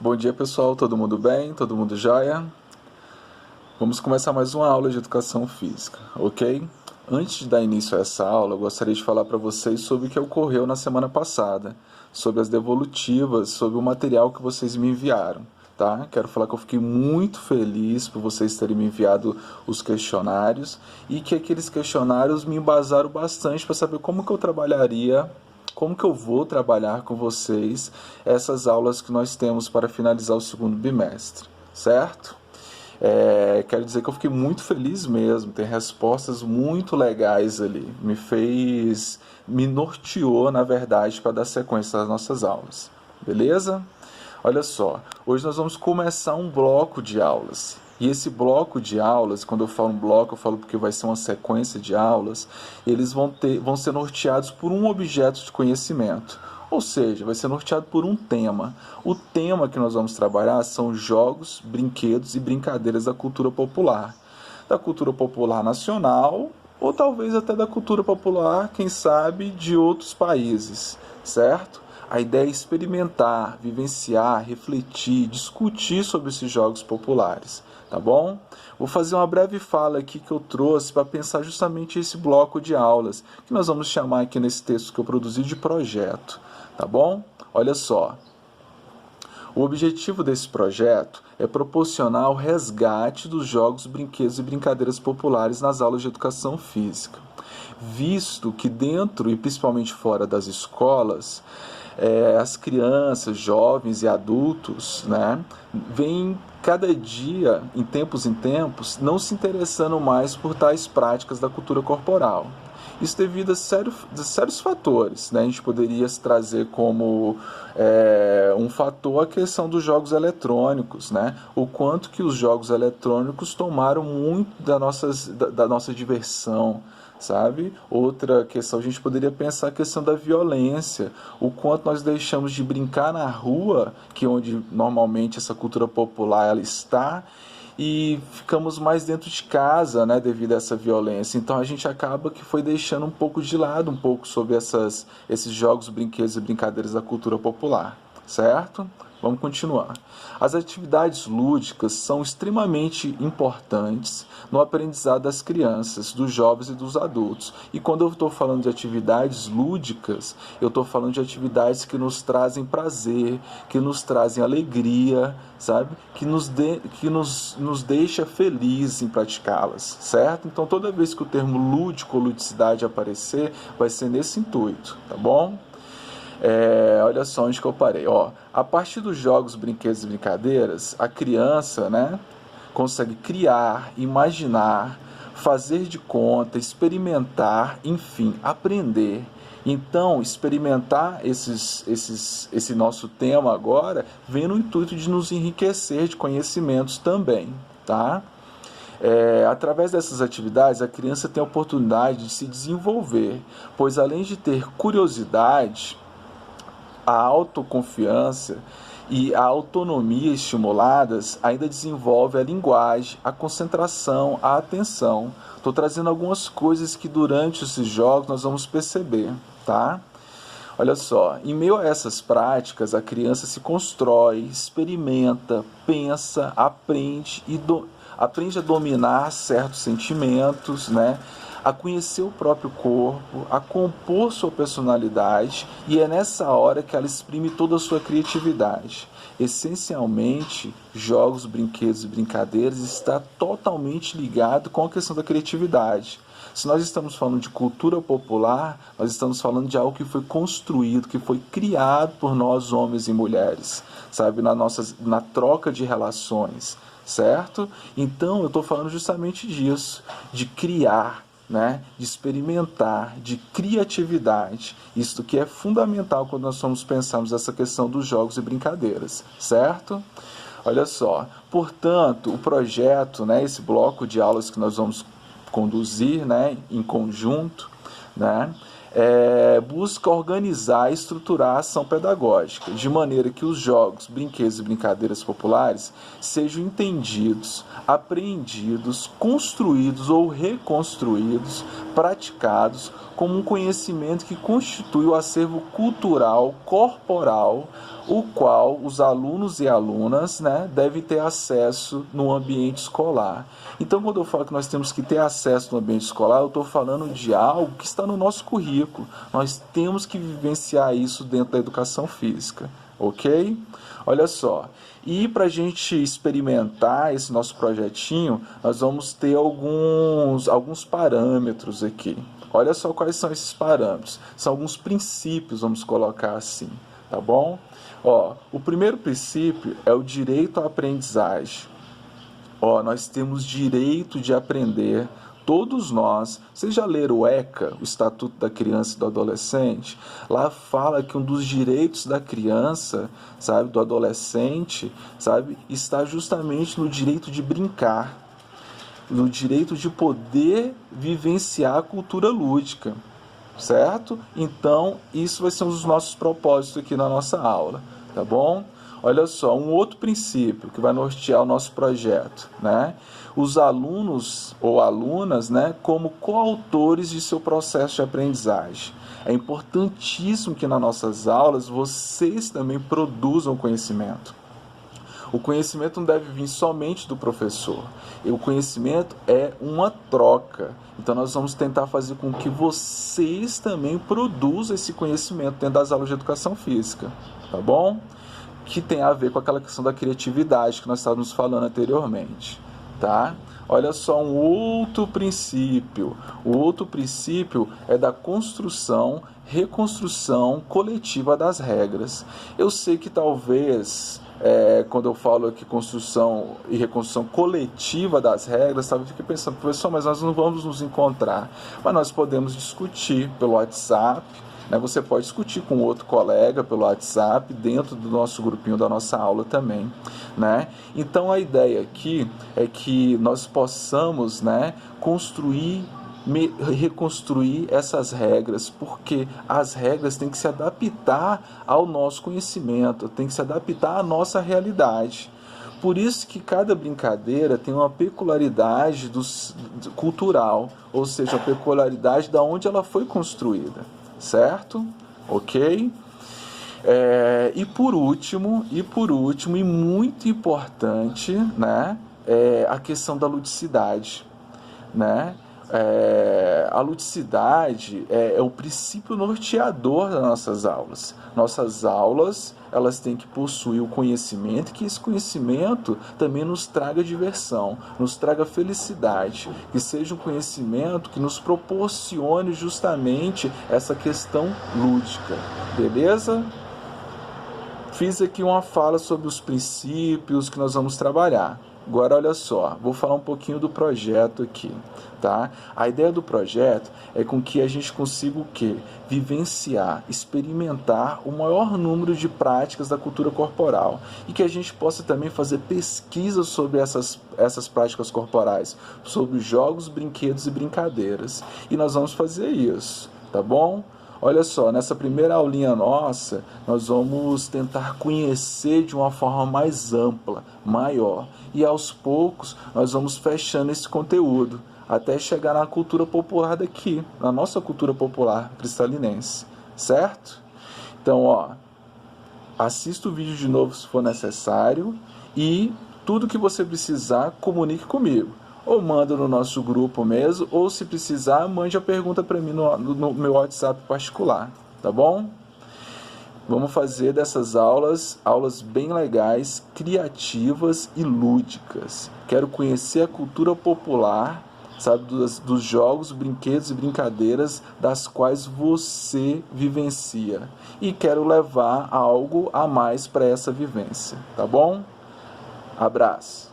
Bom dia pessoal, todo mundo bem? Todo mundo jóia? Vamos começar mais uma aula de educação física, ok? Antes de dar início a essa aula, eu gostaria de falar para vocês sobre o que ocorreu na semana passada, sobre as devolutivas, sobre o material que vocês me enviaram, tá? Quero falar que eu fiquei muito feliz por vocês terem me enviado os questionários e que aqueles questionários me embasaram bastante para saber como que eu trabalharia, como que eu vou trabalhar com vocês essas aulas que nós temos para finalizar o segundo bimestre, certo? Quero dizer que eu fiquei muito feliz mesmo, tem respostas muito legais ali, me norteou na verdade para dar sequência às nossas aulas, beleza? Olha só, hoje nós vamos começar um bloco de aulas. E esse bloco de aulas, quando eu falo um bloco, eu falo porque vai ser uma sequência de aulas, eles vão ser norteados por um objeto de conhecimento. Ou seja, vai ser norteado por um tema. O tema que nós vamos trabalhar são jogos, brinquedos e brincadeiras da cultura popular. Da cultura popular nacional, ou talvez até da cultura popular, quem sabe, de outros países, certo? A ideia é experimentar, vivenciar, refletir, discutir sobre esses jogos populares, tá bom? Vou fazer uma breve fala aqui que eu trouxe para pensar justamente esse bloco de aulas, que nós vamos chamar aqui nesse texto que eu produzi de projeto, tá bom? Olha só. O objetivo desse projeto é proporcionar o resgate dos jogos, brinquedos e brincadeiras populares nas aulas de educação física, visto que dentro e principalmente fora das escolas, as crianças, jovens e adultos, né, vêm cada dia, em tempos, não se interessando mais por tais práticas da cultura corporal. Isso devido a sérios fatores, né? A gente poderia trazer como um fator a questão dos jogos eletrônicos, né? O quanto que os jogos eletrônicos tomaram muito da nossa diversão, sabe? Outra questão, a gente poderia pensar a questão da violência, o quanto nós deixamos de brincar na rua, que é onde normalmente essa cultura popular ela está, e ficamos mais dentro de casa, né, devido a essa violência. Então a gente acaba que foi deixando um pouco de lado um pouco sobre esses jogos, brinquedos e brincadeiras da cultura popular, certo? Vamos continuar. As atividades lúdicas são extremamente importantes no aprendizado das crianças, dos jovens e dos adultos. E quando eu estou falando de atividades lúdicas, eu estou falando de atividades que nos trazem prazer, que nos trazem alegria, sabe? Que nos deixa felizes em praticá-las, certo? Então toda vez que o termo lúdico ou ludicidade aparecer, vai ser nesse intuito, tá bom? Olha só onde que eu parei. A partir dos jogos, brinquedos e brincadeiras, a criança, né, consegue criar, imaginar, fazer de conta, experimentar, enfim, aprender. Então, experimentar esse nosso tema agora vem no intuito de nos enriquecer de conhecimentos também, tá? Através dessas atividades, a criança tem a oportunidade de se desenvolver, pois além de ter curiosidade, a autoconfiança e a autonomia estimuladas ainda desenvolve a linguagem, a concentração, a atenção. Estou trazendo algumas coisas que durante esses jogos nós vamos perceber, tá? Olha só, em meio a essas práticas, a criança se constrói, experimenta, pensa, aprende a dominar certos sentimentos, né? A conhecer o próprio corpo, a compor sua personalidade, e é nessa hora que ela exprime toda a sua criatividade. Essencialmente, jogos, brinquedos e brincadeiras está totalmente ligado com a questão da criatividade. Se nós estamos falando de cultura popular, nós estamos falando de algo que foi construído, que foi criado por nós, homens e mulheres, sabe, na troca de relações, certo? Então, eu estou falando justamente disso, de criar, né, de experimentar, de criatividade. Isso que é fundamental quando nós vamos pensarmos essa questão dos jogos e brincadeiras, certo? Olha só, portanto, o projeto, né, esse bloco de aulas que nós vamos conduzir, né, em conjunto, né, busca organizar e estruturar a ação pedagógica, de maneira que os jogos, brinquedos e brincadeiras populares sejam entendidos, apreendidos, construídos ou reconstruídos, praticados como um conhecimento que constitui o acervo cultural, corporal o qual os alunos e alunas, né, devem ter acesso no ambiente escolar. Então, quando eu falo que nós temos que ter acesso no ambiente escolar, eu estou falando de algo que está no nosso currículo. Nós temos que vivenciar isso dentro da educação física, ok? Olha só, e para a gente experimentar esse nosso projetinho, nós vamos ter alguns parâmetros aqui. Olha só quais são esses parâmetros. São alguns princípios, vamos colocar assim, tá bom? Ó, o primeiro princípio é o direito à aprendizagem. Ó, nós temos direito de aprender, todos nós. Vocês já leram o ECA, o Estatuto da Criança e do Adolescente? Lá fala que um dos direitos da criança, sabe, do adolescente, sabe, está justamente no direito de brincar, no direito de poder vivenciar a cultura lúdica, certo? Então, isso vai ser um dos nossos propósitos aqui na nossa aula, tá bom? Olha só, um outro princípio que vai nortear o nosso projeto, né? Os alunos ou alunas, né, como coautores de seu processo de aprendizagem. É importantíssimo que nas nossas aulas vocês também produzam conhecimento. O conhecimento não deve vir somente do professor. O conhecimento é uma troca. Então, nós vamos tentar fazer com que vocês também produzam esse conhecimento dentro das aulas de educação física. Tá bom? Que tem a ver com aquela questão da criatividade que nós estávamos falando anteriormente. Tá? Olha só um outro princípio. O outro princípio é da construção, reconstrução coletiva das regras. Eu sei que talvez... quando eu falo aqui construção e reconstrução coletiva das regras, sabe, eu fiquei pensando, professor, mas nós não vamos nos encontrar. Mas nós podemos discutir pelo WhatsApp, né? Você pode discutir com outro colega pelo WhatsApp, dentro do nosso grupinho da nossa aula também, né? Então a ideia aqui é que nós possamos, né, reconstruir essas regras, porque as regras têm que se adaptar ao nosso conhecimento, têm que se adaptar à nossa realidade. Por isso que cada brincadeira tem uma peculiaridade cultural, ou seja, a peculiaridade da onde ela foi construída, certo? Ok? E por último, e muito importante, né, a questão da ludicidade, né? A ludicidade é o princípio norteador das nossas aulas. Nossas aulas, elas têm que possuir o conhecimento, que esse conhecimento também nos traga diversão, nos traga felicidade, que seja um conhecimento que nos proporcione justamente essa questão lúdica, beleza? Fiz aqui uma fala sobre os princípios que nós vamos trabalhar. Agora, olha só, vou falar um pouquinho do projeto aqui, tá? A ideia do projeto é com que a gente consiga o quê? Vivenciar, experimentar o maior número de práticas da cultura corporal e que a gente possa também fazer pesquisas sobre essas práticas corporais, sobre jogos, brinquedos e brincadeiras. E nós vamos fazer isso, tá bom? Olha só, nessa primeira aulinha nossa, nós vamos tentar conhecer de uma forma mais ampla, maior. E aos poucos, nós vamos fechando esse conteúdo, até chegar na cultura popular daqui, na nossa cultura popular cristalinense, certo? Então, ó, assista o vídeo de novo se for necessário e tudo que você precisar, comunique comigo. Ou manda no nosso grupo mesmo, ou se precisar, mande a pergunta para mim no meu WhatsApp particular, tá bom? Vamos fazer dessas aulas bem legais, criativas e lúdicas. Quero conhecer a cultura popular, sabe, dos jogos, brinquedos e brincadeiras das quais você vivencia. E quero levar algo a mais para essa vivência, tá bom? Abraço!